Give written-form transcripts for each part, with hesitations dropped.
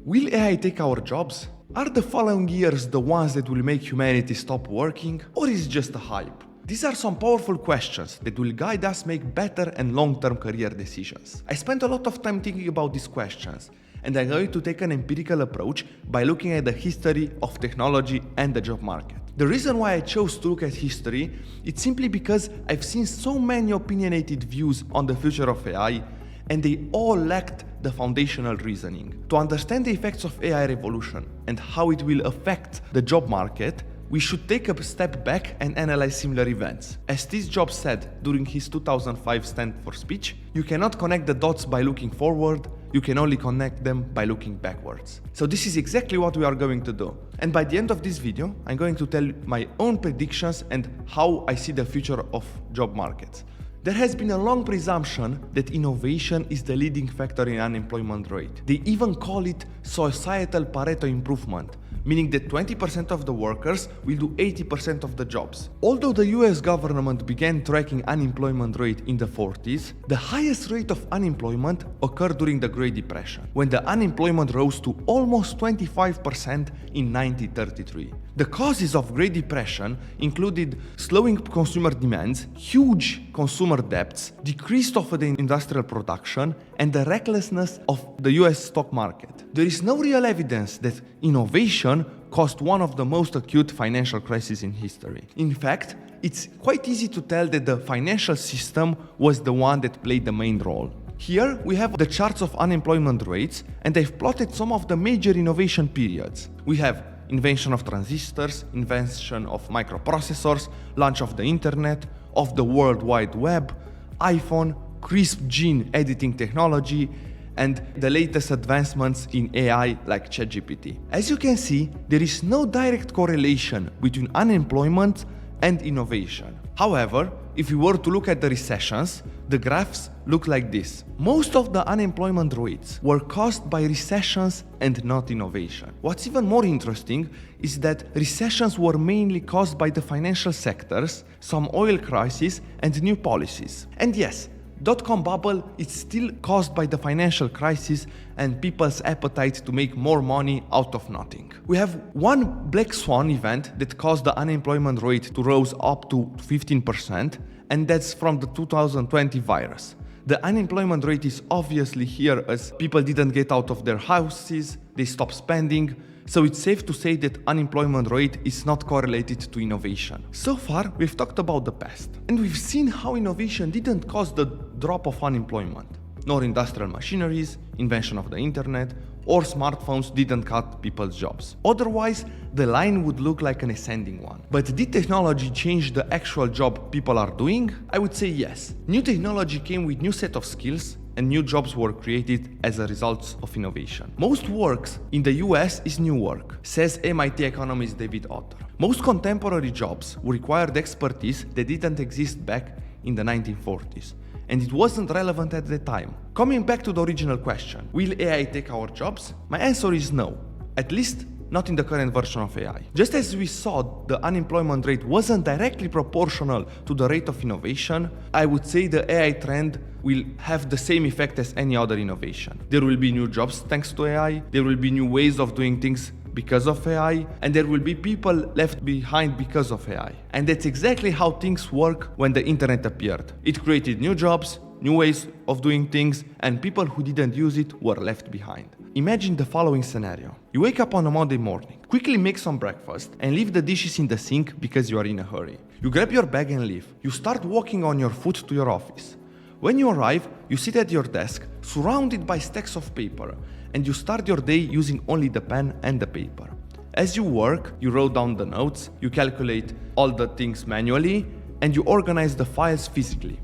Will AI take our jobs? Are the following years the ones that will make humanity stop working, or is it just a hype? These are some powerful questions that will guide us make better and long-term career decisions. I spent a lot of time thinking about these questions, and I'm going to take an empirical approach by looking at the history of technology and the job market. The reason why I chose to look at history is simply because I've seen so many opinionated views on the future of AI, and they all lacked the foundational reasoning. To understand the effects of AI revolution and how it will affect the job market, we should take a step back and analyze similar events. As Steve Jobs said during his 2005 Stanford speech, you cannot connect the dots by looking forward, you can only connect them by looking backwards. So this is exactly what we are going to do. And by the end of this video, I'm going to tell my own predictions and how I see the future of job markets. There has been a long presumption that innovation is the leading factor in unemployment rate. They even call it societal Pareto improvement, meaning that 20% of the workers will do 80% of the jobs. Although the US government began tracking unemployment rate in the 40s, the highest rate of unemployment occurred during the Great Depression, when the unemployment rose to almost 25% in 1933. The causes of Great Depression included slowing consumer demands, huge consumer debts, decrease of the industrial production, and the recklessness of the US stock market. There is no real evidence that innovation caused one of the most acute financial crises in history. In fact, it's quite easy to tell that the financial system was the one that played the main role. Here we have the charts of unemployment rates, and they've plotted some of the major innovation periods. We have invention of transistors, invention of microprocessors, launch of the internet, of the World Wide Web, iPhone, crisp gene editing technology, and the latest advancements in AI like ChatGPT. As you can see, there is no direct correlation between unemployment and innovation. However, if we were to look at the recessions, the graphs look like this. Most of the unemployment rates were caused by recessions and not innovation. What's even more interesting is that recessions were mainly caused by the financial sectors, some oil crises, and new policies. And yes, dot-com bubble is still caused by the financial crisis and people's appetite to make more money out of nothing. We have one black swan event that caused the unemployment rate to rise up to 15%, and that's from the 2020 virus. The unemployment rate is obviously here as people didn't get out of their houses, they stopped spending, so it's safe to say that unemployment rate is not correlated to innovation. So far, we've talked about the past, and we've seen how innovation didn't cause the drop of unemployment, nor industrial machineries, invention of the internet, or smartphones didn't cut people's jobs. Otherwise, the line would look like an ascending one. But did technology change the actual job people are doing? I would say yes. New technology came with new set of skills, and new jobs were created as a result of innovation. Most works in the US is new work, says MIT economist David Autor. Most contemporary jobs required expertise that didn't exist back in the 1940s, and it wasn't relevant at the time. Coming back to the original question, will AI take our jobs? My answer is no, at least not in the current version of AI. Just as we saw the unemployment rate wasn't directly proportional to the rate of innovation, I would say the AI trend will have the same effect as any other innovation. There will be new jobs thanks to AI, there will be new ways of doing things because of AI, and there will be people left behind because of AI. And that's exactly how things work when the internet appeared. It created new jobs, new ways of doing things, and people who didn't use it were left behind. Imagine the following scenario. You wake up on a Monday morning, quickly make some breakfast, and leave the dishes in the sink because you are in a hurry. You grab your bag and leave. You start walking on your foot to your office. When you arrive, you sit at your desk, surrounded by stacks of paper, and you start your day using only the pen and the paper. As you work, you wrote down the notes, you calculate all the things manually, and you organize the files physically.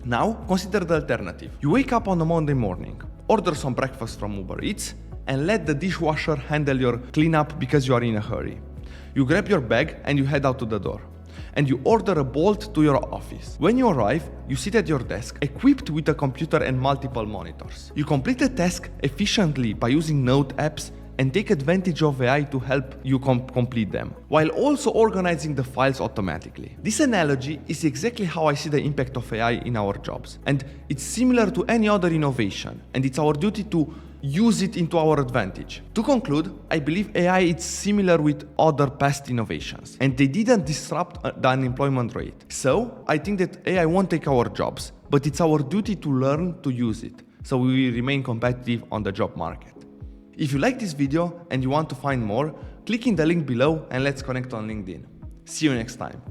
Now, consider the alternative. You wake up on a Monday morning, order some breakfast from Uber Eats, and let the dishwasher handle your cleanup because you are in a hurry. You grab your bag and you head out to the door. And you order a Bolt to your office. When you arrive, you sit at your desk, equipped with a computer and multiple monitors. You complete the task efficiently by using note apps and take advantage of AI to help you complete them, while also organizing the files automatically. This analogy is exactly how I see the impact of AI in our jobs, and it's similar to any other innovation, and it's our duty to use it into our advantage. To conclude, I believe AI is similar with other past innovations, and they didn't disrupt the unemployment rate. So, I think that AI won't take our jobs, but it's our duty to learn to use it, so we will remain competitive on the job market. If you like this video and you want to find more, click in the link below and let's connect on LinkedIn. See you next time.